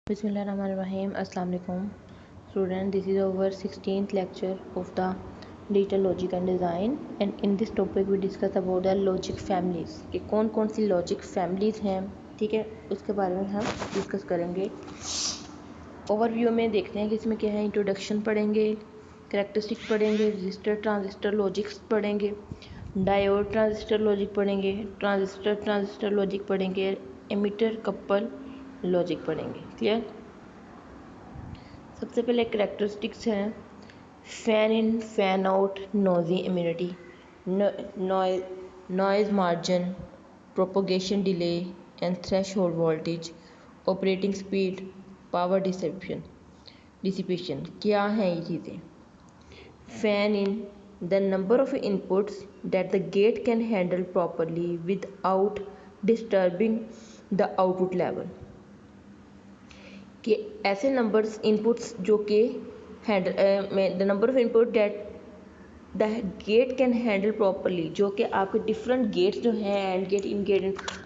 Bismillahirrahmanirrahim. Assalamu alaikum. Student, this is our 16th lecture of the digital logic and design, and in this topic we discuss about the logic families कि कौन कौन सी logic families हैं, ठीक है, उसके बारे में हम डिस्कस करेंगे। ओवरव्यू में देखते हैं कि इसमें क्या है। इंट्रोडक्शन पढ़ेंगे, कैरेक्टरिस्टिक पढ़ेंगे, रजिस्टर ट्रांजिस्टर लॉजिक्स पढ़ेंगे, डायोड ट्रांजिस्टर लॉजिक पढ़ेंगे, ट्रांजिस्टर लॉजिक पढ़ेंगे, एमिटर कपल लॉजिक पढ़ेंगे। क्लियर। सबसे पहले कैरेक्टरिस्टिक्स हैं। Fan in, fan out, noisy immunity, noise margin, propagation delay and threshold voltage, operating speed, power dissipation. क्या हैं ये चीज़ें। Fan in, the number of inputs that the get can handle properly without disturbing the output level, कि ऐसे numbers inputs जो कि the number of input that the get can handle properly, जो कि आपके डिफरेंट गेट्स जो हैं, and gate, in gate,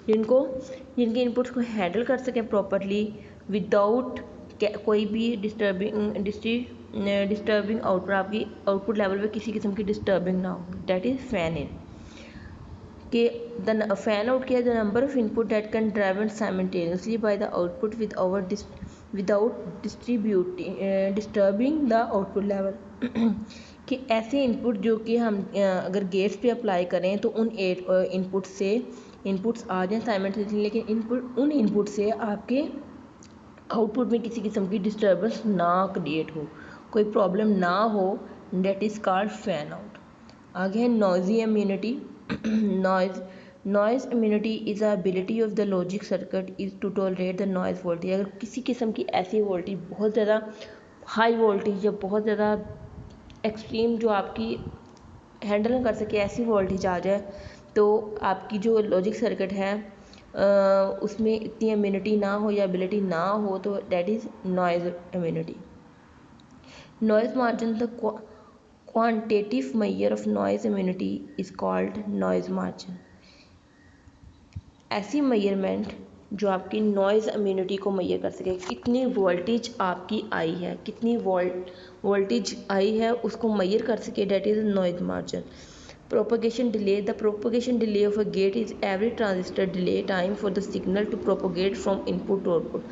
जिनके इनपुट्स को हैंडल कर सकें प्रॉपरली विदाउट कोई भी डिस्टर्बिंग आउटपुट, आपकी आउटपुट लेवल पे किसी किस्म की डिस्टर्बिंग ना हो। That is fan in. कि द फैन आउट किया, the number of input that can driven simultaneously by the output without disturbing the output level, कि ऐसे इनपुट जो कि हम अगर गेट्स पे अप्लाई करें तो उन इनपुट्स आ जाएं साइमल्टेनियसली, लेकिन उन इनपुट से आपके आउटपुट में किसी किस्म की डिस्टर्बेंस ना क्रिएट हो, कोई प्रॉब्लम ना हो। That is called fan out. आगे है noisy immunity. Noise immunity is a ability of the logic circuit is to tolerate the noise voltage. अगर किसी किस्म की ऐसी वोल्टेज, बहुत ज़्यादा हाई वोल्टेज या बहुत ज़्यादा एक्सट्रीम जो आपकी हैंडल ना कर सके, ऐसी वोल्टेज आ जाए तो आपकी जो लॉजिक सर्किट है उसमें इतनी इम्यूनिटी ना हो या एबिलिटी ना हो, तो that is noise immunity. Noise margin, the quantitative measure of noise immunity is called noise margin. ऐसी मेजरमेंट जो आपकी नॉइज़ इम्यूनिटी को मेजर कर सके, कितनी वोल्टेज आपकी आई है, कितनी वोल्टेज आई है, उसको मेजर कर सके, that is noise margin. Propagation delay, the propagation delay of a gate is every transistor delay time for the signal to propagate from input to output.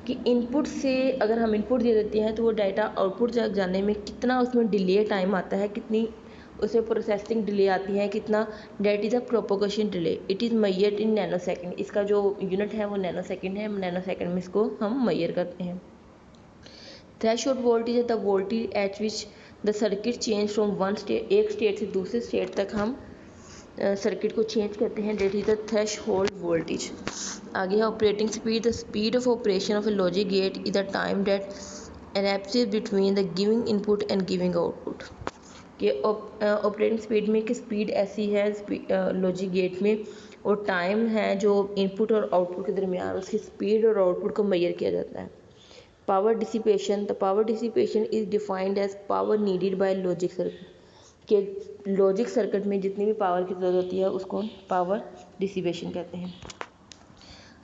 कि इनपुट से अगर हम इनपुट दे देते हैं तो वो डाटा आउटपुट तक जाने में कितना उसमें डिले टाइम आता है, कितनी उसमें प्रोसेसिंग डिले आती है, कितना, that is a propagation delay. It is measured in nano second. इसका जो यूनिट है वो नैनो सेकेंड है। नैनो सेकेंड में इसको हम मेजर करते हैं। थ्रेशोल्ड वोल्टेज है the voltage eight which the circuit change from one state, एक स्टेट से दूसरे स्टेट तक हम सर्किट को चेंज करते हैं। That is the threshold voltage. आगे है operating speed, the speed of operation of a logic gate is the time that elapses between the giving input and giving output. कि ऑपरेटिंग स्पीड में कि speed ऐसी है logic gate में, और time है जो इनपुट और आउटपुट के दरमियान, उसकी स्पीड और आउटपुट को मेजर किया जाता है। Power dissipation, the power dissipation is defined as power needed by logic circuit. कि लॉजिक सर्किट में जितनी भी पावर की ज़रूरत होती है उसको पावर डिसिपेशन कहते हैं।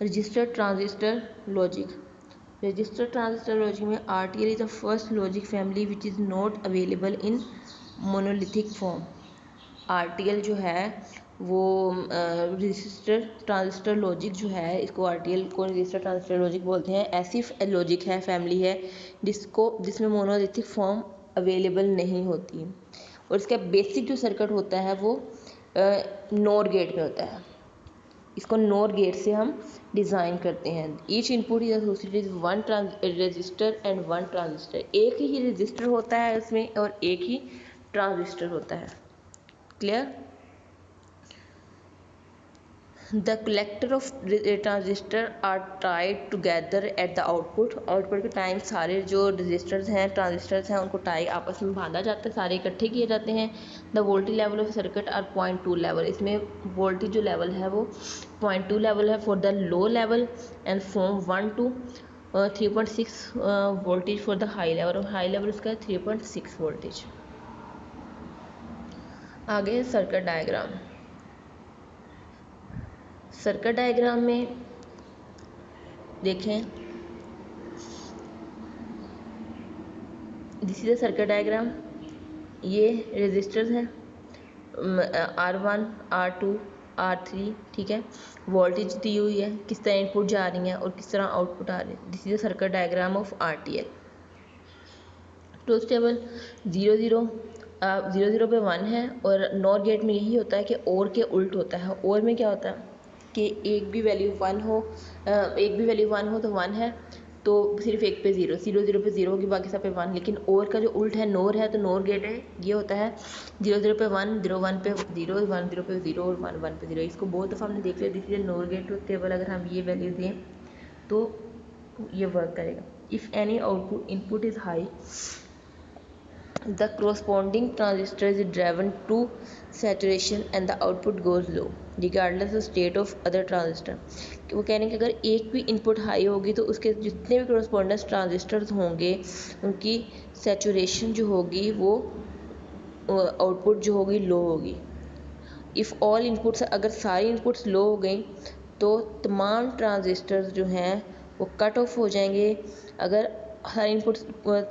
Register transistor logic, register transistor logic में RTL is the first logic family which is not available in monolithic form. RTL जो है वो रजिस्टर ट्रांजिस्टर लॉजिक जो है, इसको RTL को रजिस्टर ट्रांजिस्टर लॉजिक बोलते हैं। ऐसी लॉजिक है, फैमिली है जिसमें मोनोलिथिक फॉर्म अवेलेबल नहीं होती, और इसका बेसिक जो सर्किट होता है वो नॉर गेट में होता है। इसको नॉर गेट से हम डिज़ाइन करते हैं। Each input is associated with one register and one transistor. एक ही रजिस्टर होता है इसमें और एक ही ट्रांजिस्टर होता है। Clear. The collector of transistor are tied together at the output. Output के टाइम सारे जो रजिस्टर्स हैं, ट्रांजिस्टर्स हैं, उनको टाई आपस में बांधा जाता है, सारे इकट्ठे किए जाते हैं। The voltage level of circuit are 0.2 level. इसमें वोल्टेज जो लेवल है वो 0.2 लेवल है for the low level, and from 1 to 3.6 voltage for the high level, और हाई लेवल उसका 3.6 वोल्टेज। आगे सर्किट डायग्राम। सर्किट डायग्राम में देखें, this is the circuit diagram. ये रेजिस्टर्स हैं R1 R2 R3, ठीक है। वोल्टेज दी हुई है, किस तरह इनपुट जा रही है और किस तरह आउटपुट आ रही है। This is the circuit diagram of RTL। Truth table 0 0 0 0 पे 1 है, और नॉर गेट में यही होता है कि और के उल्ट होता है। और में क्या होता है कि एक भी वैल्यू 1 हो, एक भी वैल्यू 1 हो तो 1 है, तो सिर्फ एक पे 0, 0 0 पे 0 होगी, बाकी सब पे 1। लेकिन और का जो उल्ट है नोर है, तो नोर गेट है, ये होता है 0 0 पे 1, 0 1 पे 0, 1 0 पे 0 और 1 1 पे 0। इसको बहुत दफ़ा हमने देख लिया। This is NOR gate truth table. अगर हम ये वैल्यू दें तो ये वर्क करेगा। If any output input is high, the corresponding transistor is driven to saturation and the output goes low regardless of state of other transistor। वो कह रहे हैं कि अगर एक भी इनपुट हाई होगी तो उसके जितने भी correspondence ट्रांजिस्टर्स होंगे उनकी सैचुरेशन जो होगी वो आउटपुट जो होगी लो होगी। इफ़ ऑल इनपुट्स, अगर सारी इनपुट्स लो हो गई तो तमाम ट्रांजिस्टर्स जो हैं वो कट ऑफ हो जाएंगे। अगर हर इनपुट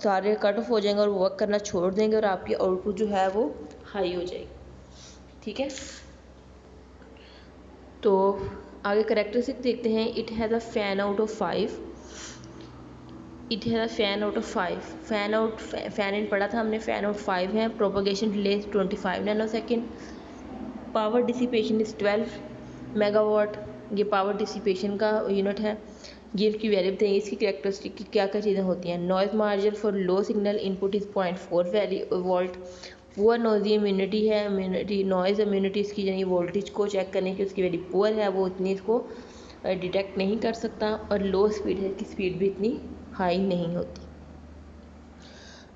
सारे कट ऑफ हो जाएंगे और वर्क करना छोड़ देंगे और आपकी आउटपुट जो है वो हाई हो जाएगी, ठीक है। तो आगे करेक्टरिस्टिक देखते हैं। It has a fan out of 5। It has a fan out of 5। Fan out, fan in पढ़ा था हमने, फैन आउट 5 है। Propagation delay 25 nanosecond. Power dissipation is 12 megawatt. ये पावर डिसिपेशन का यूनिट है। ये इसकी वैल्यू बताइए, इसकी कैरेक्टरिस्टिक की क्या क्या चीज़ें होती हैं। Noise margin for low signal input is 0.4 volt. Poor noisy immunity है, इम्यूनिटी नॉइज़ इम्यूनिटी इसकी यानी वोल्टेज को चेक करने की उसकी वैल्यू पुअर है, वो इतनी इसको डिटेक्ट नहीं कर सकता। और लो स्पीड है, इसकी स्पीड भी इतनी हाई नहीं होती।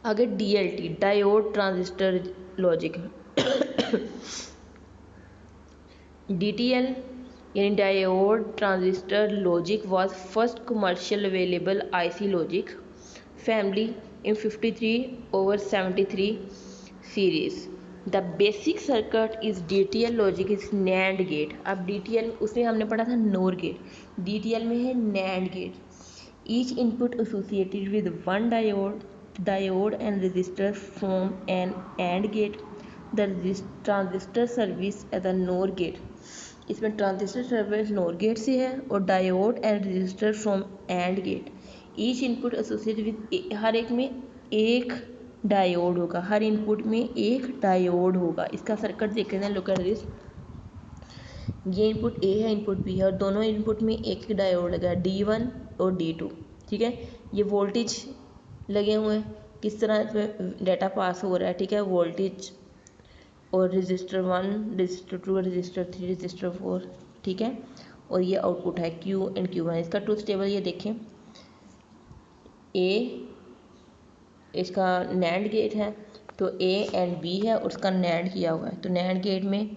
आगे DLT diode transistor logic DTL यानी diode transistor logic was first commercial available IC logic family in 53/73 series. The basic circuit is DTL logic is NAND gate। अब DTL उसमें हमने पढ़ा था NOR gate, DTL में है NAND gate। Each input associated with one diode and resistor form an AND gate। The transistor service as a NOR gate। इसमें transistor service NOR gate से है और diode and resistor from AND gate. Each input associated with, हर एक में एक diode होगा, हर input में एक डायोड होगा। इसका सर्किट देख लेते हैं, लुक एट दिस। ये इनपुट ए है, इनपुट बी है, और दोनों इनपुट में एक डायोड लगा है, D1 और D2, ठीक है। ये वोल्टेज लगे हुए हैं, किस तरह इसमें डाटा पास हो रहा है, ठीक है। वोल्टेज और रजिस्टर 1, रजिस्टर 2, रजिस्टर 3, रजिस्टर 4, ठीक है। और ये आउटपुट है Q एंड Q1। इसका ट्रूथ टेबल ये देखें। ए इसका नैंड गेट है, तो A एंड B है, उसका नैंड किया हुआ है। तो नैंड गेट में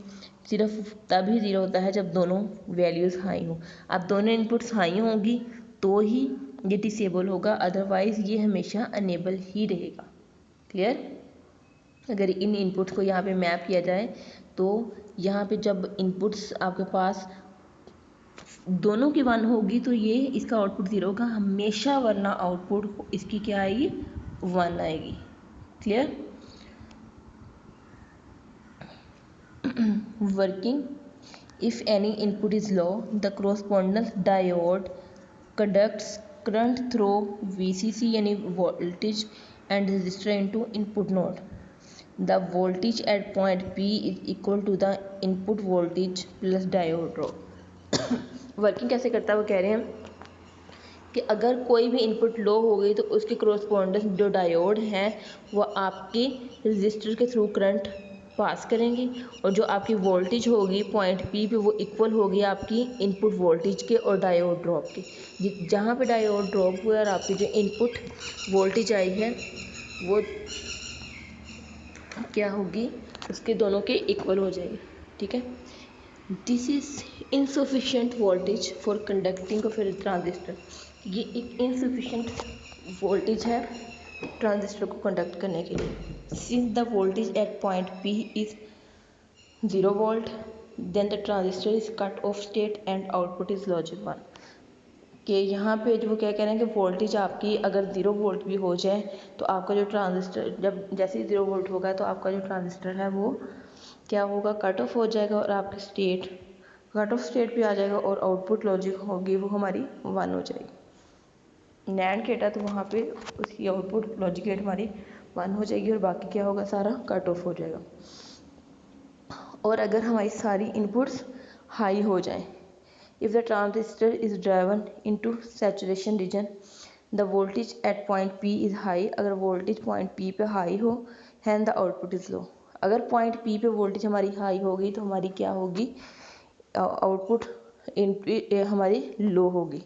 सिर्फ तभी ज़ीरो होता है जब दोनों वैल्यूज़ हाई हों। अब दोनों इनपुट्स हाई होंगी तो ही ये डिसेबल होगा, अदरवाइज़ ये हमेशा अनेबल ही रहेगा। क्लियर। अगर इन इनपुट्स को यहाँ पे मैप किया जाए तो यहाँ पे जब इनपुट्स आपके पास दोनों की 1 होगी तो ये इसका आउटपुट 0 होगा हमेशा, वरना आउटपुट इसकी क्या आएगी, 1 आएगी। Clear. Working, if any input is low the correspondence diode conducts current through VCC यानी voltage and resistor into input node। The voltage at point P is equal to the input voltage plus diode drop। Working कैसे करता है वो कह रहे हैं कि अगर कोई भी इनपुट लो हो गई तो उसके क्रोस्पॉन्डेंस जो डायोड हैं वो आपके रजिस्टर के थ्रू करंट पास करेंगे, और जो आपकी वोल्टेज होगी पॉइंट पी पे वो इक्वल होगी आपकी इनपुट वोल्टेज के और डायोड ड्रॉप के। जहाँ पे डायोड ड्रॉप हुआ और आपकी जो इनपुट वोल्टेज आई है वो क्या होगी, उसके दोनों के इक्वल हो जाएगी, ठीक है। This is insufficient voltage for conducting of a transistor. ये एक इनसफिशेंट वोल्टेज है ट्रांजिस्टर को कंडक्ट करने के लिए। Since the voltage at point P is 0 volt then the transistor is cut off state and output is logic 1। कि यहाँ पे जो वो क्या कह रहे हैं कि वोल्टेज आपकी अगर 0 वोल्ट भी हो जाए तो आपका जो ट्रांजिस्टर जब जैसे ही 0 वोल्ट होगा तो आपका जो ट्रांजिस्टर है वो क्या होगा, कट ऑफ हो जाएगा और आपकी स्टेट कट ऑफ स्टेट पे आ जाएगा और आउटपुट लॉजिक होगी वो हमारी 1 हो जाएगी। नैंड गेट है तो वहाँ पे उसकी आउटपुट लॉजिक गेट हमारी 1 हो जाएगी और बाकी क्या होगा, सारा कट ऑफ हो जाएगा। और अगर हमारी सारी इनपुट्स हाई हो जाएं, if the transistor is driven into saturation region, the voltage at point P is high, अगर वोल्टेज पॉइंट P पे हाई हो, and the output is low, अगर पॉइंट P पे वोल्टेज हमारी हाई होगी तो हमारी क्या होगी, आउटपुट हमारी लो होगी।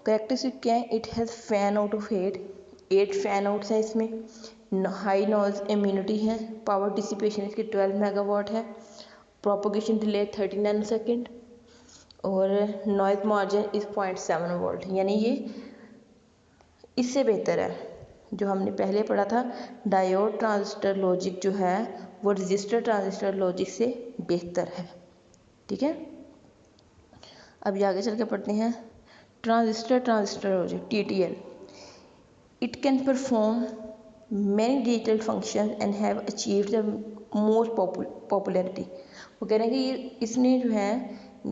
करेक्टरिस्टिक क्या है, it has fan out of 8 fan outs हैं इसमें, हाई नॉइज इम्यूनिटी है, पावर डिसिपेशन इसकी 12 मेगावाट है, प्रोपोगेशन डिले 30 नैनो सेकेंड और नॉइज मार्जिन इस 0.7 वोल्ट, यानी ये इससे बेहतर है। जो हमने पहले पढ़ा था डायोड ट्रांजिस्टर लॉजिक जो है वो रजिस्टर ट्रांजिस्टर लॉजिक से बेहतर है। ठीक है, अब आगे चल के पढ़ते हैं transistor logic TTL। It can perform many digital function and have achieved the most popularity. वो कह रहे हैं कि ये इसने जो है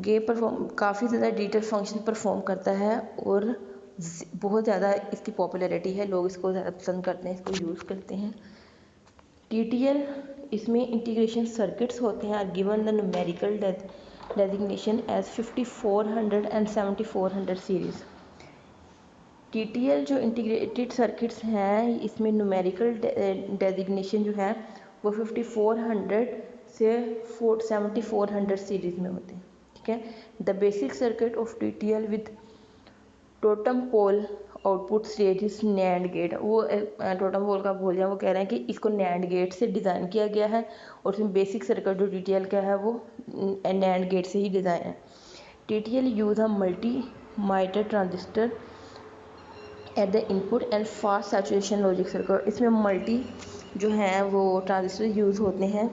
ये परफॉर्म काफ़ी ज़्यादा डिजिटल फंक्शन परफॉर्म करता है और बहुत ज़्यादा इसकी पॉपुलैरिटी है, लोग इसको ज़्यादा पसंद करते हैं, इसको यूज़ करते हैं। TTL इसमें इंटीग्रेशन सर्किट्स होते हैं, are given the numerical designation as 5400 and 7400 series. TTL जो इंटीग्रेटेड सर्किट्स हैं इसमें न्यूमेरिकल डेजिग्नेशन जो है वो 5400 से 7400 सीरीज़ में होते हैं। ठीक है, the basic circuit of TTL with totem pole output stage is NAND gate. वो टोटम पोल का बोल जाए, वो कह रहे हैं कि इसको नैंड गेट से डिज़ाइन किया गया है और उसमें बेसिक सर्किट जो TTL का है वो नैंड गेट से ही डिज़ाइन है। TTL use a multi माइटर transistor at the input and fast saturation logic circuit. इसमें मल्टी जो हैं वो ट्रांजिस्टर यूज़ होते हैं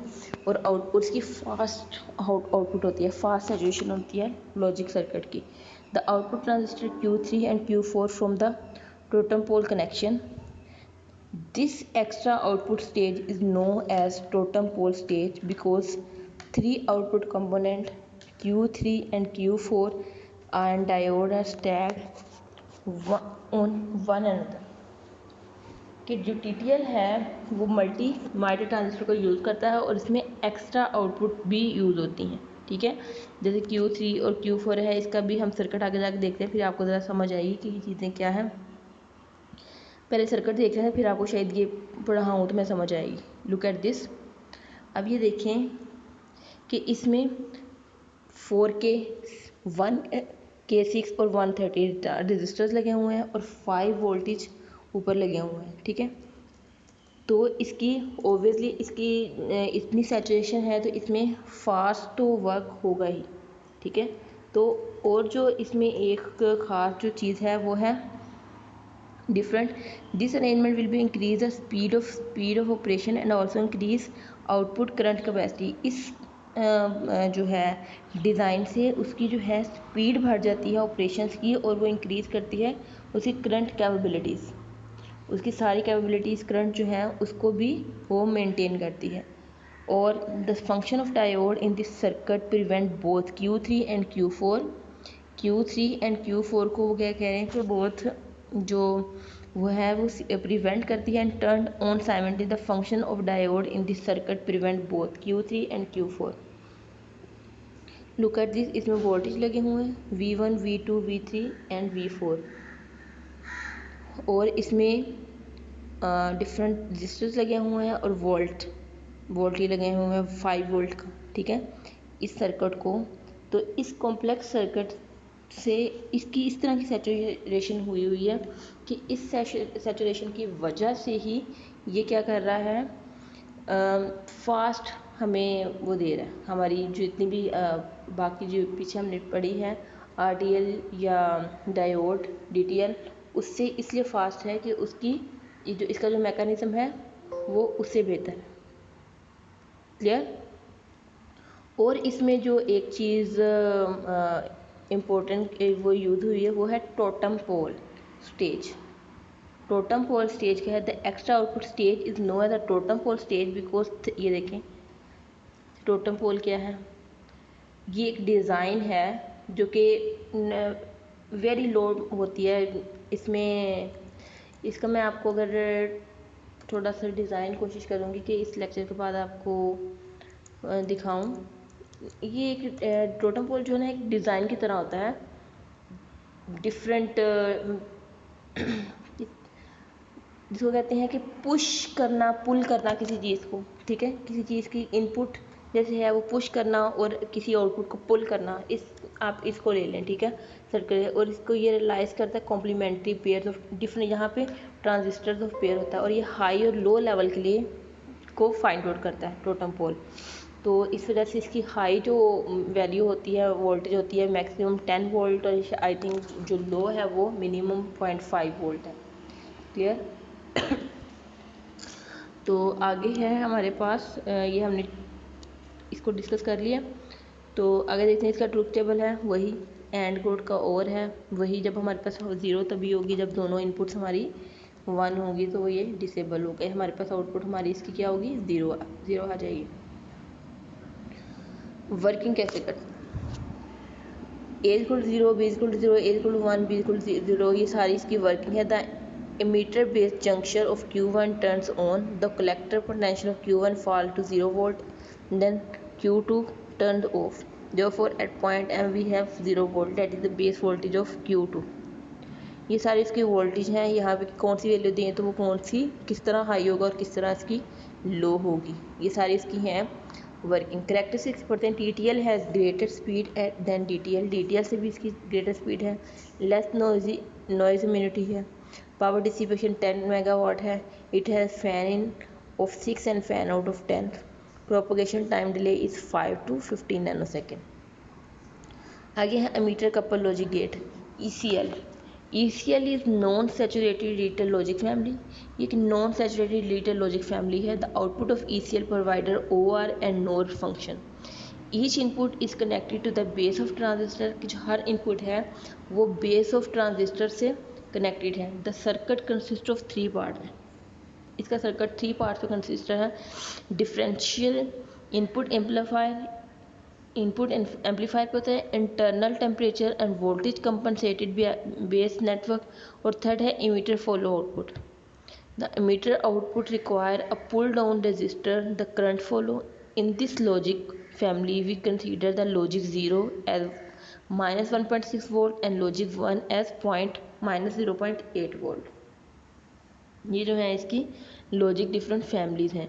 और आउटपुट्स की फास्ट आउटपुट होती है, फास्ट सैचुरेशन होती है लॉजिक सर्किट की। The output transistor Q3 and Q4 from the totem pole connection. This extra output stage is known as totem pole stage because 3 output component Q3 and Q4 and diode are stacked on one another। कि जो TTL है वो multi माइटर transistor को use करता है और इसमें extra output भी यूज़ होती हैं। ठीक है, जैसे Q3 और Q4 है, इसका भी हम सर्किट आगे जाके देखते हैं, फिर आपको ज़रा समझ आएगी कि ये चीज़ें क्या हैं। पहले सर्किट देख रहे हैं, फिर आपको शायद ये पढ़ाऊँ तो मैं समझ आएगी। Look at this. अब ये देखें कि इसमें 4K 1K6 और 130 रजिस्टर्स लगे हुए हैं और 5 वोल्टेज ऊपर लगे हुए हैं। ठीक है, तो इसकी ओबियसली इसकी इतनी सैचुरेशन है तो इसमें फास्ट तो वर्क होगा ही। ठीक है, तो और जो इसमें एक ख़ास जो चीज़ है वो है different, this arrangement will be increase the speed of operation and also increase output current capacity. इस जो है डिज़ाइन से उसकी जो है स्पीड बढ़ जाती है ऑपरेशंस की और वो इंक्रीज़ करती है उसकी करंट कैपेबिलिटीज़, उसकी सारी कैपेबिलिटीज़ करंट जो है उसको भी वो मेंटेन करती है। और the function of diode in this circuit prevent both Q3 and Q4 को वो क्या कह रहे हैं कि बोथ जो वो है वो प्रिवेंट करती है and turn on simultaneously the function of diode in this circuit prevent both Q3 and Q4। Look at this, इसमें वोल्टेज लगे हुए हैं V1 V2 V3 and V4 और इसमें डिफरेंट रजिस्टर्स लगे हुए हैं और वोल्ट ही लगे हुए हैं 5 वोल्ट का। ठीक है, इस सर्किट को तो इस कॉम्प्लेक्स सर्किट से इसकी इस तरह की सैचुरेशन हुई है कि इस सैचुरेशन की वजह से ही ये क्या कर रहा है, फास्ट हमें वो दे रहा है। हमारी जो इतनी भी बाकी जो पीछे हमने पढ़ी है RTL या डायोड DTL उससे इसलिए फास्ट है कि उसकी जो इसका जो मैकेनिज़्म है वो उससे बेहतर है। क्लियर। और इसमें जो एक चीज़ इम्पोर्टेंट वो यूज़ हुई है वो है totem pole stage. Totem pole stage क्या है? The extra output stage is known as the totem pole stage because ये देखें टोटम पोल क्या है, ये एक डिज़ाइन है जो कि वेरी लो होती है। इसमें इसका मैं आपको अगर थोड़ा सा डिज़ाइन कोशिश करूँगी कि इस लेक्चर के बाद आपको दिखाऊं। ये एक टोटम पोल जो है ना एक डिज़ाइन की तरह होता है, डिफरेंट जिसको कहते हैं कि पुश करना, पुल करना किसी चीज़ को, ठीक है, किसी चीज़ की इनपुट जैसे है वो पुश करना और किसी आउटपुट को पुल करना, इस आप इसको ले लें, ठीक है, सर्कल। और इसको ये रियलाइज़ करता है कॉम्प्लीमेंट्री पेयर ऑफ डिफरेंट, यहाँ पे ट्रांजिस्टर्स ऑफ पेयर होता है और ये हाई और लो लेवल के लिए को फाइंड आउट करता है टोटम पोल। तो इस वजह से इसकी हाई जो वैल्यू होती है, वोल्टेज होती है मैक्सिमम 10 वोल्ट और आई थिंक जो लो है वो मिनिमम 0.5 वोल्ट है। क्लियर? तो आगे है हमारे पास ये हमने इसको डिस्कस कर लिया। तो आगे देखते हैं इसका ट्रुथ टेबल है वही, एंड कोड का और है वही, जब हमारे पास ज़ीरो तभी होगी जब दोनों इनपुट्स हमारी 1 होगी, तो ये डिसेबल हो गए, हमारे पास आउटपुट हमारी इसकी क्या होगी, ज़ीरो आ जाएगी। वर्किंग कैसे करते हैं? ए इक्वल 0, बी इक्वल 0, ए इक्वल 1, बी इक्वल 0, ये सारी इसकी वर्किंग है। The emitter based juncture of Q1 turns on, the collector potential of Q1 fall to 0 volt, then Q2 turned off. Therefore at point M we have 0 volt, that is the base voltage of Q2. ये सारी इसकी voltage हैं, यहाँ पे कौन सी value दी है तो वो कौन सी किस तरह हाई होगा और किस तरह इसकी लो होगी, ये सारी इसकी हैं वर्किंग। करेक्टरिस्टिक्स पढ़ते हैं। TTL has greater speed than DTL, DTL से भी इसकी ग्रेटर स्पीड है। लेस नॉइज इम्यूनिटी है। पावर डिसिपेशन 10 मेगावाट है। It has fan in of 6 and fan out of 10। Propagation time delay is 5 to 15 nanosecond. आगे है emitter couple logic gate ECL। ECL is non saturated digital logic family. ये एक non saturated digital logic family है। The output of ECL provider OR and NOR function. Each input is connected to the base of transistor, कि जो हर input है वो base of transistor से connected है। The circuit consist of 3 part है, इसका सर्किट 3 पार्ट में कंसिस्ट है। Differential input amplifier, input amplifier पे होता है internal temperature and voltage compensated base network, और थर्ड है emitter follow output. The emitter output require a pull down resistor the current follow. In this logic family we consider the logic 0 as -1.6 volt and logic 1 as -0.8 volt. ये जो है इसकी logic different families हैं।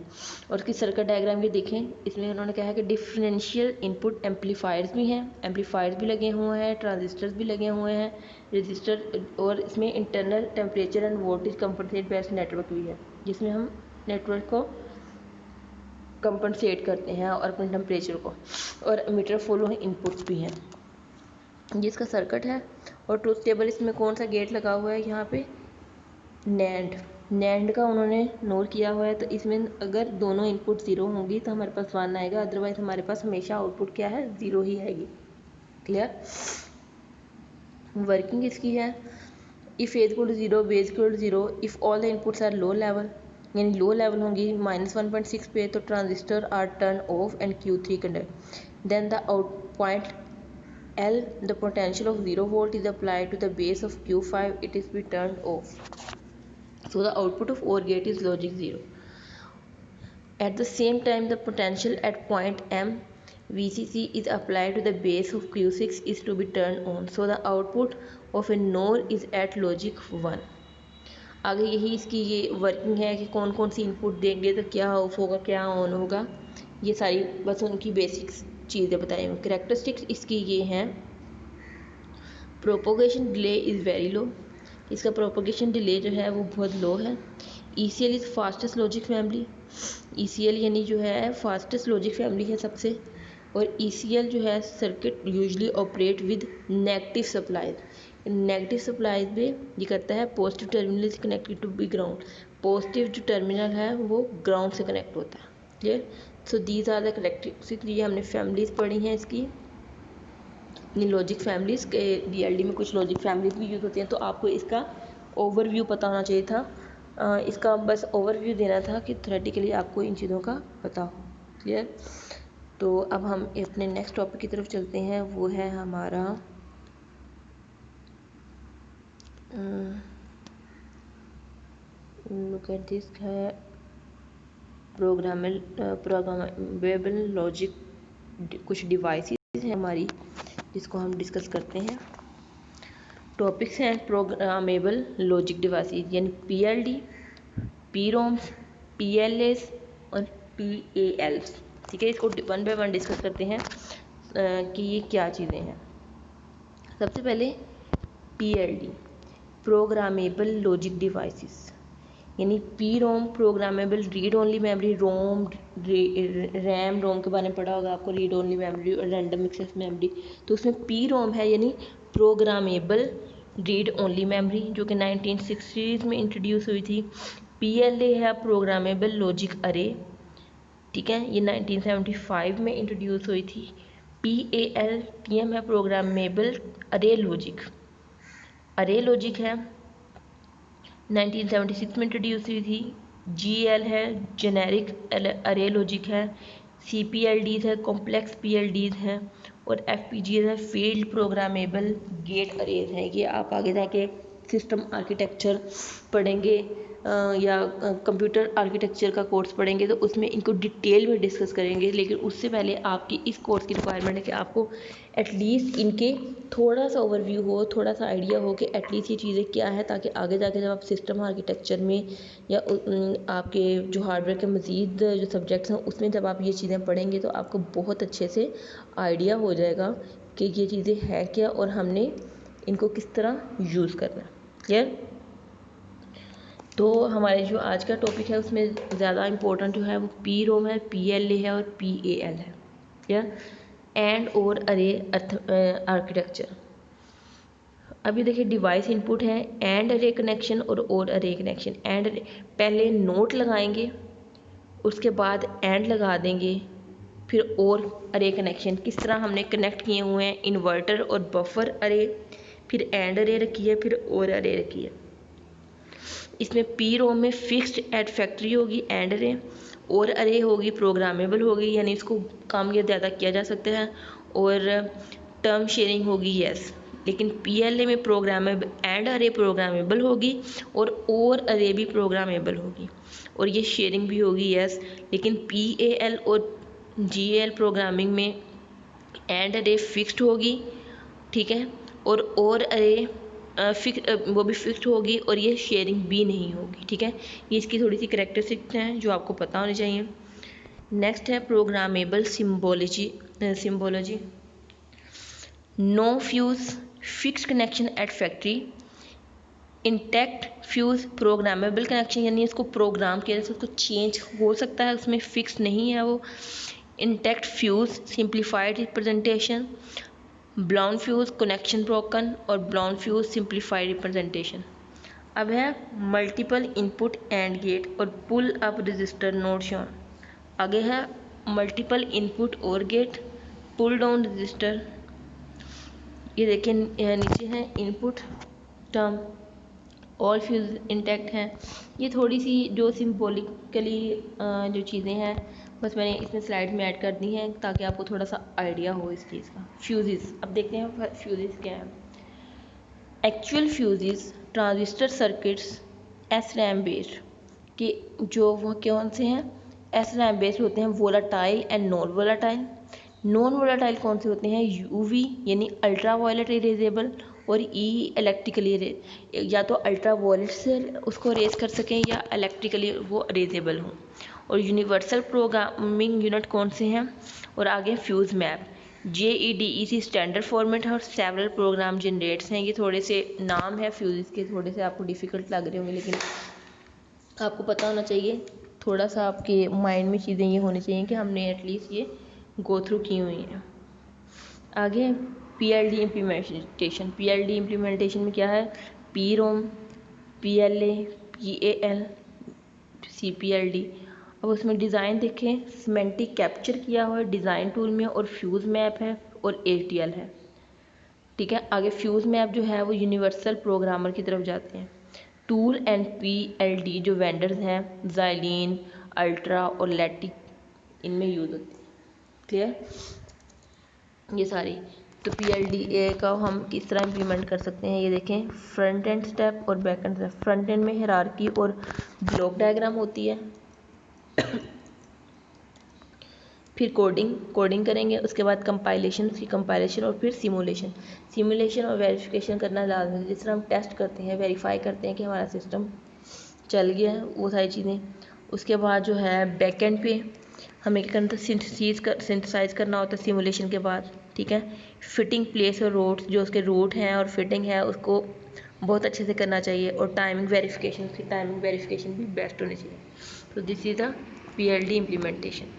और इसकी circuit diagram ये देखें, इसमें उन्होंने कहा है कि डिफरेंशियल इनपुट एम्पलीफायर्स भी हैं, एम्पलीफायर्स भी लगे हुए हैं, ट्रांजिस्टर्स भी लगे हुए हैं, रजिस्टर, और इसमें internal temperature and voltage compensate based network भी है, जिसमें हम नेटवर्क को कंपनसेट करते हैं और अपने टेम्परेचर को, और मीटर फॉलो इनपुट्स भी हैं। ये इसका सर्किट है। और ट्रूथ टेबल इसमें कौन सा गेट लगा हुआ है, यहाँ पे नैंड का उन्होंने नोट किया हुआ है। तो इसमें अगर दोनों इनपुट 0 होंगी तो हमारे पास 1 आएगा, अदरवाइज हमारे पास हमेशा आउटपुट क्या है, 0 ही आएगी। क्लियर? वर्किंग इसकी है। If A equal to 0, B equal to 0, if all the inputs are low level, यानी लो लेवल होंगी -1.6 पे, तो transistor are turn off and Q3 conduct. Then the out point L, the potential of 0 volt is applied to the base of Q5, it is be turned off. So the output of OR gate is logic 0. At the same time, the potential at point M VCC is applied to the base of Q6 is to be turned on. So the output of a NOR is at logic 1. आगे यही इसकी ये working है कि कौन कौन सी input देंगे तो क्या ऑफ होगा, क्या ऑन होगा, ये सारी बस उनकी बेसिक्स चीज़ें बताई हुई। करेक्टरिस्टिक्स इसकी ये हैं। Propagation delay is very low, इसका प्रोपोगेशन डिले जो है वो बहुत लो है। ECL is fastest logic family, ECL यानी जो है फास्टेस्ट लॉजिक फैमिली है सबसे। और ECL जो है circuit usually operate with negative supplies, negative supplies में ये करता है positive terminal is connected to be ground, positive जो टर्मिनल है वो ग्राउंड से कनेक्ट होता है। Clear? So these are the characteristics, ये हमने फैमिलीज पढ़ी हैं इसकी। इन लॉजिक फैमिलीज़ के DLD में कुछ लॉजिक फैमिलीज़ भी यूज़ होती हैं, तो आपको इसका ओवरव्यू पता होना चाहिए था। इसका बस ओवरव्यू देना था कि थ्योरेटिकली आपको इन चीज़ों का पता हो। क्लियर? तो अब हम अपने नेक्स्ट टॉपिक की तरफ चलते हैं, वो है हमारा लुक एट दिस है प्रोग्रामेबल लॉजिक। कुछ डिवाइसेस हैं हमारी जिसको हम डिस्कस करते हैं। टॉपिक्स हैं प्रोग्रामेबल लॉजिक डिवाइसेस यानी PLD, PROMs, PLAs और PALs। ठीक है, इसको वन बाय वन डिस्कस करते हैं कि ये क्या चीज़ें हैं। सबसे पहले PLD प्रोग्रामेबल लॉजिक डिवाइसेस यानी PROM programmable read only memory. RAM ROM के बारे में पढ़ा होगा आपको, रीड ओनली मेमोरी और रैंडम एक्सेस मेमोरी। तो उसमें PROM है यानी प्रोग्रामेबल रीड ओनली मेमोरी, जो कि 1960s में इंट्रोड्यूस हुई थी। PLA है प्रोग्रामेबल लॉजिक अरे, ठीक है, ये 1975 में इंट्रोड्यूस हुई थी। TM है प्रोग्रामेबल अरे लॉजिक। अरे लॉजिक है 1976 में इंट्रोड्यूस हुई थी। GL है जेनेरिक अरे लॉजिक है। CPLDs है कॉम्प्लेक्स PLDs हैं और FPGAs है फील्ड प्रोग्रामेबल गेट अरेज हैं। ये आप आगे जाके सिस्टम आर्किटेक्चर पढ़ेंगे या कंप्यूटर आर्किटेक्चर का कोर्स पढ़ेंगे तो उसमें इनको डिटेल में डिस्कस करेंगे। लेकिन उससे पहले आपकी इस कोर्स की रिक्वायरमेंट है कि आपको एटलीस्ट इनके थोड़ा सा ओवरव्यू हो, थोड़ा सा आइडिया हो कि एटलीस्ट ये चीज़ें क्या है, ताकि आगे जाके जब आप सिस्टम आर्किटेक्चर में या आपके जो हार्डवेयर के मज़ीद जो सब्जेक्ट्स हैं उसमें जब आप ये चीज़ें पढ़ेंगे तो आपको बहुत अच्छे से आइडिया हो जाएगा कि ये चीज़ें हैं क्या और हमने इनको किस तरह यूज़ करना है। क्लियर? तो हमारे जो आज का टॉपिक है उसमें ज़्यादा इम्पोर्टेंट जो है वो PROM है, PLA है और PAL है। क्लियर? एंड और अरे आर्किटेक्चर। अभी देखिए डिवाइस इनपुट है एंड अरे कनेक्शन और अरे कनेक्शन। एंड पहले नोट लगाएंगे, उसके बाद एंड लगा देंगे, फिर और अरे कनेक्शन किस तरह हमने कनेक्ट किए हुए हैं, इन्वर्टर और बफर अरे, फिर एंड अरे रखी है, फिर और अरे रखी है। इसमें PROM में फिक्स्ड एट फैक्ट्री होगी एंड अरे, और अरे होगी प्रोग्रामेबल होगी यानी इसको कम या ज़्यादा किया जा सकता है, और टर्म शेयरिंग होगी यस। लेकिन PLA में प्रोग्रामेबल एंड अरे प्रोग्रामेबल होगी और अरे भी प्रोग्रामेबल होगी और ये शेयरिंग भी होगी यस। लेकिन PAL और GAL प्रोग्रामिंग में एंड अरे फिक्स्ड होगी, ठीक है, और अरे वो भी फिक्स्ड होगी और ये शेयरिंग भी नहीं होगी। ठीक है, ये इसकी थोड़ी सी करेक्टरिस्टिक्स हैं जो आपको पता होनी चाहिए। नेक्स्ट है programmable symbology. No fuse fixed connection at factory. Intact fuse programmable connection यानी इसको प्रोग्राम किया जाए, उसको चेंज हो सकता है, उसमें फिक्स नहीं है वो। Intact fuse simplified representation. Blown fuse connection broken और ब्लाउन फ्यूज सिंप्लीफाइड रिप्रेजेंटेशन। अब है मल्टीपल इनपुट एंड गेट और pull up resistor not shown. आगे है multiple input or gate, pull down resistor. ये देखिए नीचे है input term, all fuse intact हैं। ये थोड़ी सी जो सिंबॉलिकली जो चीज़ें हैं बस मैंने इसमें स्लाइड में ऐड कर दी हैं ताकि आपको थोड़ा सा आइडिया हो इस चीज़ का। फ्यूजेस, अब देखते हैं फ्यूजेस क्या है। Actual fuses transistor circuits SRAM based कि जो वो कौन से हैं, SRAM बेस्ड होते हैं, volatile and non volatile. Non volatile कौन से होते हैं, UV यानी अल्ट्रा वायलेट इरेजेबल और इलेक्ट्रिकली या तो अल्ट्रा वायलेट से उसको रेज कर सकें या इलेक्ट्रिकली वो रेजेबल हों। और यूनिवर्सल प्रोग्रामिंग यूनिट कौन से हैं, और आगे fuse map JEDEC standard format है और सेवरल प्रोग्राम जनरेट्स हैं। ये थोड़े से नाम है फ्यूज़ के, थोड़े से आपको डिफ़िकल्ट लग रहे होंगे लेकिन आपको पता होना चाहिए, थोड़ा सा आपके माइंड में चीज़ें ये होनी चाहिए कि हमने एटलीस्ट ये गो थ्रू की हुई हैं। आगे PLD इम्प्लीमेंटेशन। PLD इम्प्लीमेंटेशन में क्या है, PROM, PLA, PAL, CPLD। अब उसमें डिज़ाइन देखें, सिमेंटिक कैप्चर किया हुआ है डिज़ाइन टूल में, और फ्यूज़ मैप है और ATL है। ठीक है। आगे फ्यूज़ मैप जो है वो यूनिवर्सल प्रोग्रामर की तरफ जाते हैं। टूल एंड PLD जो वेंडर्स हैं ज़ाइलिन, अल्ट्रा और लैटिक, इनमें यूज़ होती है। क्लियर ये सारी। तो PLDA का हम किस तरह इम्प्लीमेंट कर सकते हैं, ये देखें। फ्रंट एंड स्टेप और back and step. Front end में हायरार्की और ब्लॉक डायग्राम होती है। फिर कोडिंग करेंगे, उसके बाद कंपाइलेशन, उसकी कंपाइलेशन और फिर सिमुलेशन और वेरिफिकेशन करना लाजमी है। जिस तरह हम टेस्ट करते हैं, वेरीफाई करते हैं कि हमारा सिस्टम चल गया है, वो सारी चीज़ें। उसके बाद जो है बैक एंड पे हमें क्या करना था, सिंथेसाइज करना होता है सिमुलेशन के बाद। ठीक है। फिटिंग प्लेस और रूट्स, जो उसके रूट हैं और फिटिंग है उसको बहुत अच्छे से करना चाहिए। और टाइमिंग वेरिफिकेशन, उसकी टाइमिंग वेरिफिकेशन भी बेस्ट होनी चाहिए। तो this is the PLD implementation.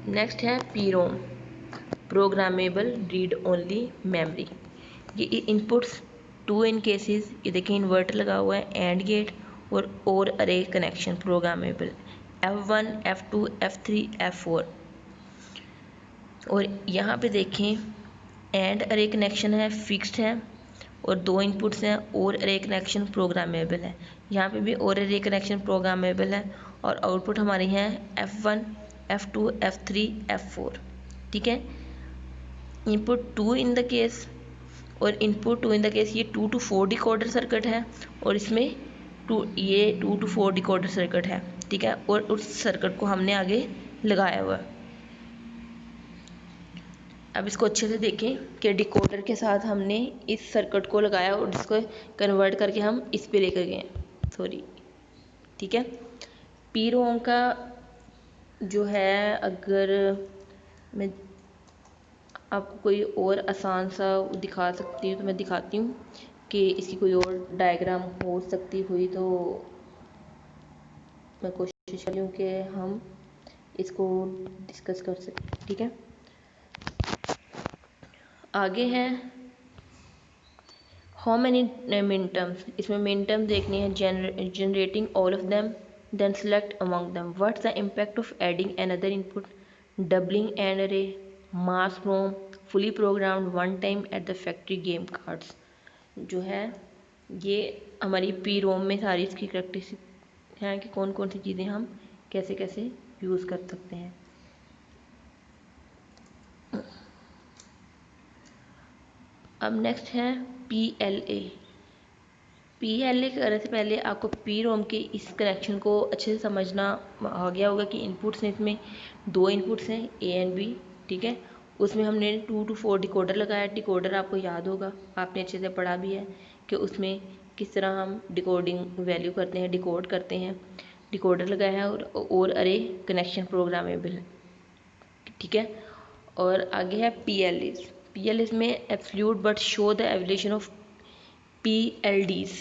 Next है PROM, programmable read only memory. ये इनपुट्स टू इन केसेस, ये देखिए इन्वर्टर लगा हुआ है, एंड गेट और अरे connection programmable F1 F2 F3 F4। और यहाँ पे देखें एंड अरे कनेक्शन है, फिक्स्ड है और 2 इनपुट्स हैं। और अरे कनेक्शन प्रोग्रामेबल है, यहाँ पे भी और अरे कनेक्शन प्रोग्रामेबल है। और आउटपुट हमारी हैं F1 F2 F3 F4। ठीक है। इनपुट 2 इन द केस और इनपुट 2 इन द केस, ये 2 to 4 डिकोडर सर्किट है और इसमें ये 2 to 4 डिकोडर सर्किट है। ठीक है। और उस सर्किट को हमने आगे लगाया हुआ है। अब इसको अच्छे से देखें कि डिकोडर के साथ हमने इस सर्किट को लगाया और इसको कन्वर्ट करके हम इस पे लेकर गए हैं, सॉरी। ठीक है। PROM का जो है, अगर मैं आपको कोई और आसान सा दिखा सकती हूँ तो मैं दिखाती हूँ कि इसकी कोई और डायग्राम हो सकती हुई तो मैं कोशिश कर रही हूँ कि हम इसको डिस्कस कर सकें। ठीक है। आगे है हाउ मैनी मिन टर्म्स। इसमें मिन टर्म्स देखनी है, generating all of them, then select among them, what's the impact of adding another input, doubling and array, mask ROM, fully programmed one time at the factory game cards. जो है ये हमारी PROM में सारी इसकी characteristic हैं कि कौन कौन सी चीज़ें हम कैसे कैसे यूज़ कर सकते हैं। अब नेक्स्ट है PLA। PLA करने से पहले आपको PROM के इस कनेक्शन को अच्छे से समझना आ गया होगा कि इनपुट्स हैं, इसमें 2 इनपुट्स हैं A एंड B। ठीक है। उसमें हमने 2 to 4 डिकोडर लगाया। डिकोडर आपको याद होगा, आपने अच्छे से पढ़ा भी है कि उसमें किस तरह हम डिकोडिंग वैल्यू करते हैं, डिकोड करते हैं। डिकोडर लगाया है और अरे कनेक्शन प्रोग्रामेबल है। ठीक है। और आगे है PLAs में absolute but show the evolution of PLDs।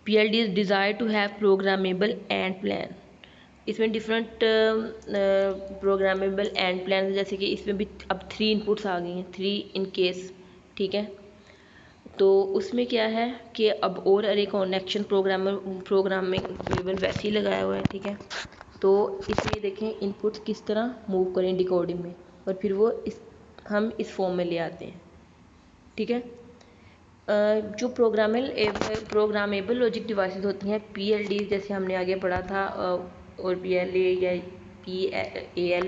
PLDs desire to have programmable and plane. इसमें डिफरेंट प्रोग्रामेबल एंड प्लान, जैसे कि इसमें भी अब 3 इनपुट्स आ गई हैं, 3 इन केस। ठीक है। तो उसमें क्या है कि अब और अरे कनेक्शन प्रोग्रामेबल वैसे ही लगाया हुआ है। ठीक है। तो इसमें देखें इनपुट्स किस तरह मूव करें डिकोडिंग में और फिर वो हम इस फॉर्म में ले आते हैं। ठीक है। जो प्रोग्रामेबल लॉजिक डिवाइसेस होती हैं PLD, जैसे हमने आगे पढ़ा था, और PLA या PAL,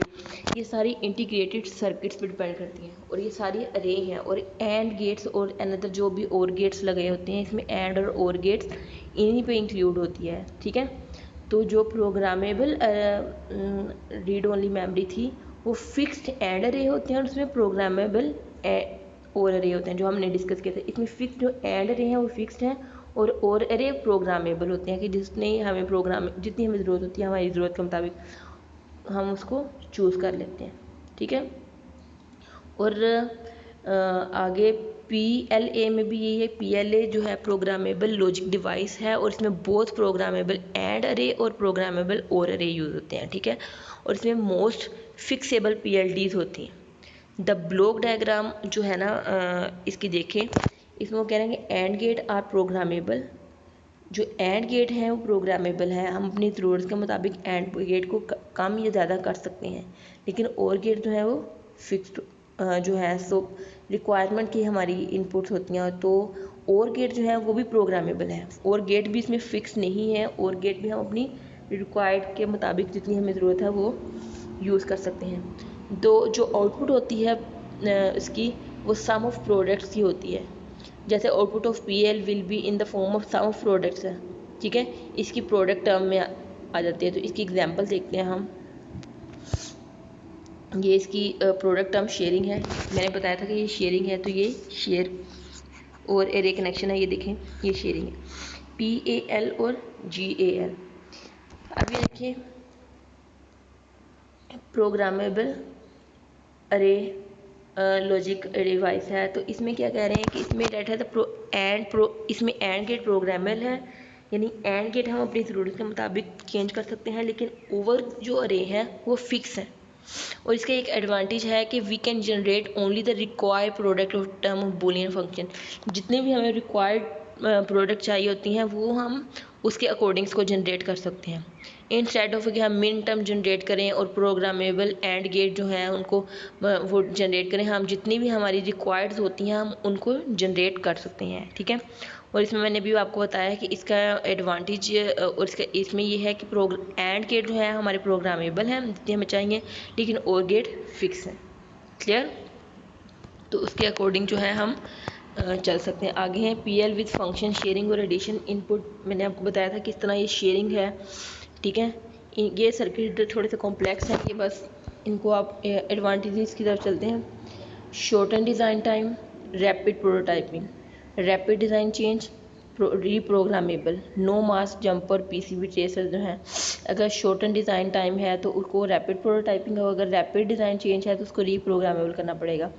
ये सारी इंटीग्रेटेड सर्किट्स पर डिपेंड करती हैं और ये सारी अरे हैं। और एंड गेट्स और अनदर जो भी और गेट्स लगे होते हैं, इसमें एंड और गेट्स इन्हीं पे इंक्लूड होती है। ठीक है। तो जो प्रोग्रामेबल रीड ओनली मेमोरी थी वो फिक्स्ड एंड अरे होते हैं और उसमें प्रोग्रामेबल और अरे होते हैं जो हमने डिस्कस किए थे। इसमें फिक्स जो एंड अरे हैं वो फिक्स्ड हैं और अरे प्रोग्रामेबल होते हैं कि जितनी हमें ज़रूरत होती है, हमारी ज़रूरत के मुताबिक हम उसको चूज़ कर लेते हैं। ठीक है। और आगे PLA में भी यही है। PLA जो है प्रोग्रामेबल लॉजिक डिवाइस है और इसमें बोथ प्रोग्रामेबल एंड अरे और प्रोग्रामेबल और अरे यूज़ होते हैं। ठीक है। और इसमें मोस्ट फिक्सेबल PLDs होती हैं। द ब्लॉक डायग्राम जो है ना, इसकी देखें, इसमें वो कह रहे हैं कि एंड गेट आर प्रोग्रामेबल जो एंड गेट है वो प्रोग्रामेबल है, हम अपनी ज़रूरत के मुताबिक एंड गेट को कम या ज़्यादा कर सकते हैं, लेकिन और गेट जो है वो फिक्स्ड जो है सो रिक्वायरमेंट की हमारी इनपुट्स होती हैं, तो और गेट जो है वो भी प्रोग्रामेबल है, और गेट भी इसमें फ़िक्स नहीं है, और गेट भी हम अपनी रिक्वायर्ड के मुताबिक जितनी हमें ज़रूरत है वो यूज़ कर सकते हैं। तो जो आउटपुट होती है इसकी वो सम ऑफ प्रोडक्ट्स की होती है, जैसे output of PL will be in the form of sum of products है, ठीक है, इसकी प्रोडक्ट टर्म में आ जाती है। तो इसकी एग्जांपल देखते हैं हम। ये इसकी प्रोडक्ट टर्म शेयरिंग है, मैंने बताया था कि ये शेयरिंग है, तो ये शेयर और एरे कनेक्शन है, ये देखें ये शेयरिंग है, PAL और GAL। अब ये देखिए प्रोग्रामेबल अरे लॉजिक डिवाइस है, तो इसमें क्या कह रहे हैं कि इसमें डाटा है इसमें एंड गेट प्रोग्रामेबल है, यानी एंड गेट हम अपनी ज़रूरत के मुताबिक चेंज कर सकते हैं, लेकिन ओवर जो अरे है वो फिक्स है। और इसका एक एडवांटेज है कि we can generate only the required product of term of Boolean function, जितने भी हमें रिक्वायर्ड प्रोडक्ट चाहिए होती हैं वो हम उसके अकॉर्डिंग्स को जनरेट कर सकते हैं, इंस्टेड ऑफ कि हम मिन टर्म जनरेट करें और प्रोग्रामेबल एंड गेट जो हैं उनको वो जनरेट करें। हम जितनी भी हमारी रिक्वायर्ड होती हैं हम उनको जनरेट कर सकते हैं, ठीक है। और इसमें मैंने भी आपको बताया कि इसका एडवांटेज और इसमें ये है कि एंड गेट जो है हमारे प्रोग्रामेबल हैं जितने हमें चाहिए, लेकिन और गेट फिक्स है। क्लियर? तो उसके अकॉर्डिंग जो है हम चल सकते हैं। आगे हैं PL विद फंक्शन शेयरिंग और एडिशन इनपुट। मैंने आपको बताया था किस तरह ये शेयरिंग है, ठीक है। ये सर्किट थोड़े से कॉम्प्लेक्स हैं, ये बस इनको आप एडवांटेजेस की तरफ चलते हैं। Shorten design time, rapid prototyping, rapid design change, reprogrammable, no mask jumper PCB tracer जो है। अगर शॉर्टन डिज़ाइन टाइम है तो उसको रैपिड प्रोटोटाइपिंग है, अगर रैपिड डिज़ाइन चेंज है तो उसको रीप्रोग्रामेबल करना पड़ेगा।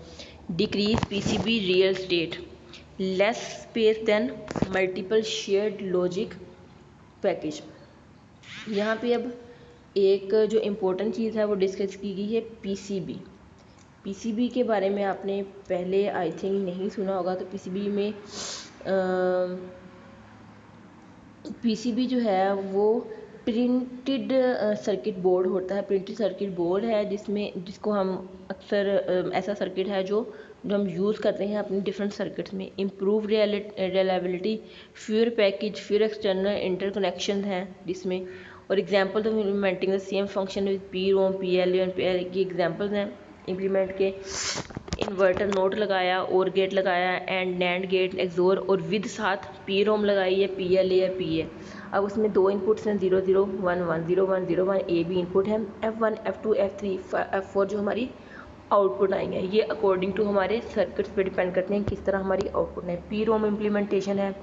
Decrease PCB real estate, less space than multiple shared logic package. यहाँ पे अब एक जो इम्पोर्टेंट चीज़ है वो डिस्कस की गई है PCB के बारे में आपने पहले आई थिंक नहीं सुना होगा। तो PCB जो है वो प्रिंटेड सर्किट बोर्ड होता है, प्रिंटेड सर्किट बोर्ड है जिसको हम अक्सर ऐसा सर्किट है जो हम यूज़ करते हैं अपने डिफरेंट सर्किट्स में। Improve reliability, fewer package, fewer external interconnection है जिसमें, और example of implementing the same function with PROM PLA और PL की एग्जांपल्स हैं इम्प्लीमेंट के। इन्वर्टर नोट लगाया, और गेट लगाया, एंड नैंड गेट एक्सोर, और विद साथ PROM लगाई है, PLA या PA। अब उसमें दो इनपुट्स हैं 0 0 1 1 0 1 0 1, A भी इनपुट है, F1 F2 F3 F4 जो हमारी आउटपुट आएंगे। ये अकॉर्डिंग टू हमारे सर्किट्स पे डिपेंड करते हैं किस तरह हमारी आउटपुट है। PROM इम्प्लीमेंटेशन है,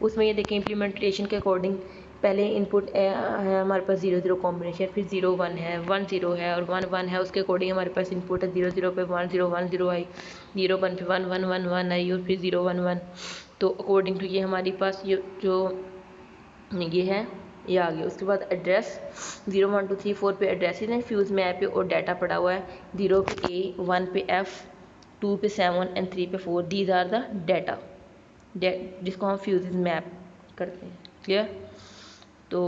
उसमें ये देखें इम्प्लीमेंटेशन के अकॉर्डिंग पहले इनपुट है हमारे पास 0 0 कॉम्बिनेशन, फिर 0 1 है, 1 0 है और 1 1 है, उसके अकॉर्डिंग हमारे पास इनपुट है 0 0 पे 1 0 1 0 आई, 0 1 पे 1 1 1 1 आई, और फिर 0 1 1। तो अकॉर्डिंग टू ये हमारे पास ये जो ये है ये आ गया। उसके बाद एड्रेस 0 1 2 3 4 पे एड्रेसेस हैं, फ्यूज़ मैप पे और डाटा पड़ा हुआ है, 0 पे A, 1 पे F, 2 पे 7 एंड 3 पे 4। दीज आर द डाटा जिसको हम फ्यूज़ मैप करते हैं। क्लियर? तो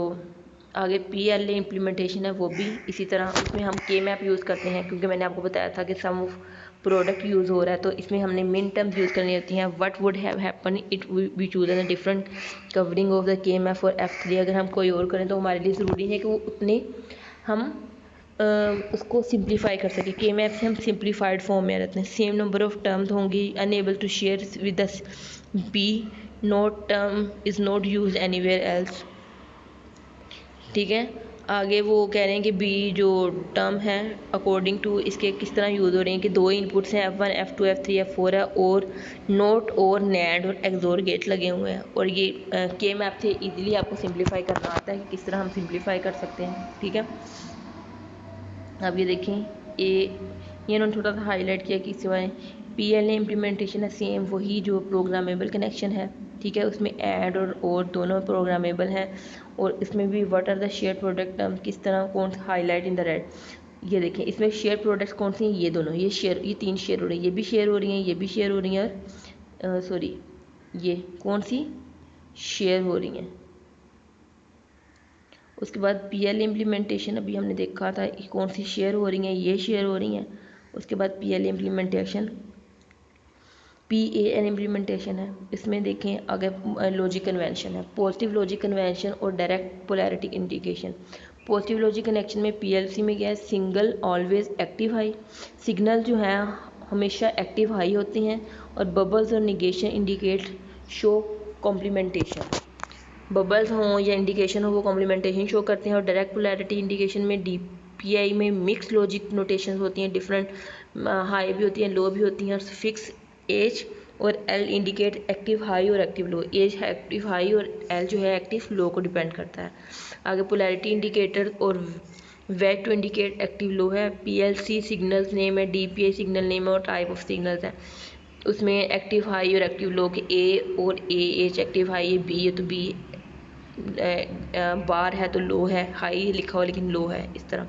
आगे PLA इम्प्लीमेंटेशन है, वो भी इसी तरह, उसमें हम K मैप यूज़ करते हैं क्योंकि मैंने आपको बताया था कि सम ऑफ प्रोडक्ट यूज़ हो रहा है, तो इसमें हमने मिन टर्म्स यूज़ करनी होती हैं। What would have happen it we choose an different covering of the K map for F3। अगर हम कोई और करें तो हमारे लिए ज़रूरी है कि वो उतने हम उसको सिंप्लीफाई कर सकें। K मैप से हम सिंप्लीफाइड फॉर्म में रहते हैं। सेम नंबर ऑफ टर्म्स होंगी, unable to share with the B, note term is not use anywhere else. ठीक है, आगे वो कह रहे हैं कि बी जो टर्म है अकॉर्डिंग टू इसके किस तरह यूज़ हो रही हैं कि दो इनपुट्स हैं F1 F2 F3 F4 है, और नोट और नैंड और एक्सोर गेट लगे हुए हैं, और ये के मैप से इजीली आपको सिंप्लीफाई करना आता है कि किस तरह हम सिंप्लीफाई कर सकते हैं। ठीक है, अब ये देखें ये उन्होंने थोड़ा सा हाईलाइट किया कि इसमें PLA इम्प्लीमेंटेशन है सेम वही जो प्रोग्रामेबल कनेक्शन है। ठीक है, उसमें ऐड और दोनों प्रोग्रामेबल हैं, और इसमें भी what are the share product term किस तरह कौन सा हाईलाइट इन द रेड। ये देखें इसमें शेयर प्रोडक्ट्स कौन सी हैं, ये दोनों, ये तीन शेयर हो रही है, ये भी शेयर हो रही हैं, ये भी शेयर हो रही हैं, और सॉरी ये कौन सी शेयर हो रही हैं, उसके बाद पीएल इम्प्लीमेंटेशन अभी हमने देखा था कि कौन सी शेयर हो रही हैं, ये शेयर हो रही हैं। उसके बाद पीएल इम्प्लीमेंटेशन, पीएएन इम्प्लीमेंटेशन है। इसमें देखें आगे लॉजिक कन्वेंशन है, पॉजिटिव लॉजिक कन्वेंशन और direct polarity indication. Positive logic connection में पीएलसी में क्या है, single always active high, signal जो है हमेशा एक्टिव हाई होते हैं, और बबल्स और negation indicate show complementation. Bubbles हों या इंडिकेशन हो वो कॉम्प्लीमेंटेशन शो करते हैं। और डायरेक्ट पोलैरिटी इंडिकेशन में डीपीआई में मिक्स लॉजिक नोटेशन होती हैं, डिफरेंट हाई भी होती हैं, लो भी होती हैं। और फिक्स एज और एल इंडिकेट एक्टिव हाई और एक्टिव लो, एज है एक्टिव हाई और एल जो है एक्टिव लो को डिपेंड करता है। आगे पोलैरिटी इंडिकेटर और wait to indicate active low है, पीएलसी सिग्नल्स नेम है, डीपीआई सिग्नल नेम है और टाइप ऑफ सिग्नल्स है। उसमें एक्टिव हाई और एक्टिव लो के ए और एच एक्टिव हाई है, बी है तो बी बार है तो लो है, हाई लिखा हुआ लेकिन लो है, इस तरह।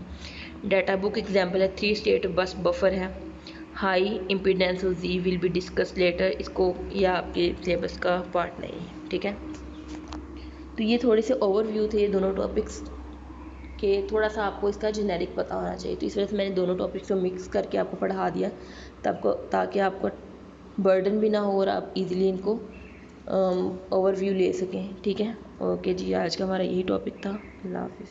डाटा बुक एग्जाम्पल है, 3 स्टेट बस बफर है, high impedance of G will be discuss later. इसको यह आपके सिलेबस का पार्ट नहीं है, ठीक है। तो ये थोड़े से ओवरव्यू थे ये दोनों टॉपिक्स के, थोड़ा सा आपको इसका जेनेरिक पता होना चाहिए, तो इस वजह से मैंने दोनों टॉपिक्स को मिक्स करके आपको पढ़ा दिया ताकि आपको बर्डन भी ना हो और आप इजीली इनको ओवरव्यू ले सकें, ठीक है। ओके जी, आज का हमारा यही टॉपिक था। अल्लाह हाफिज़।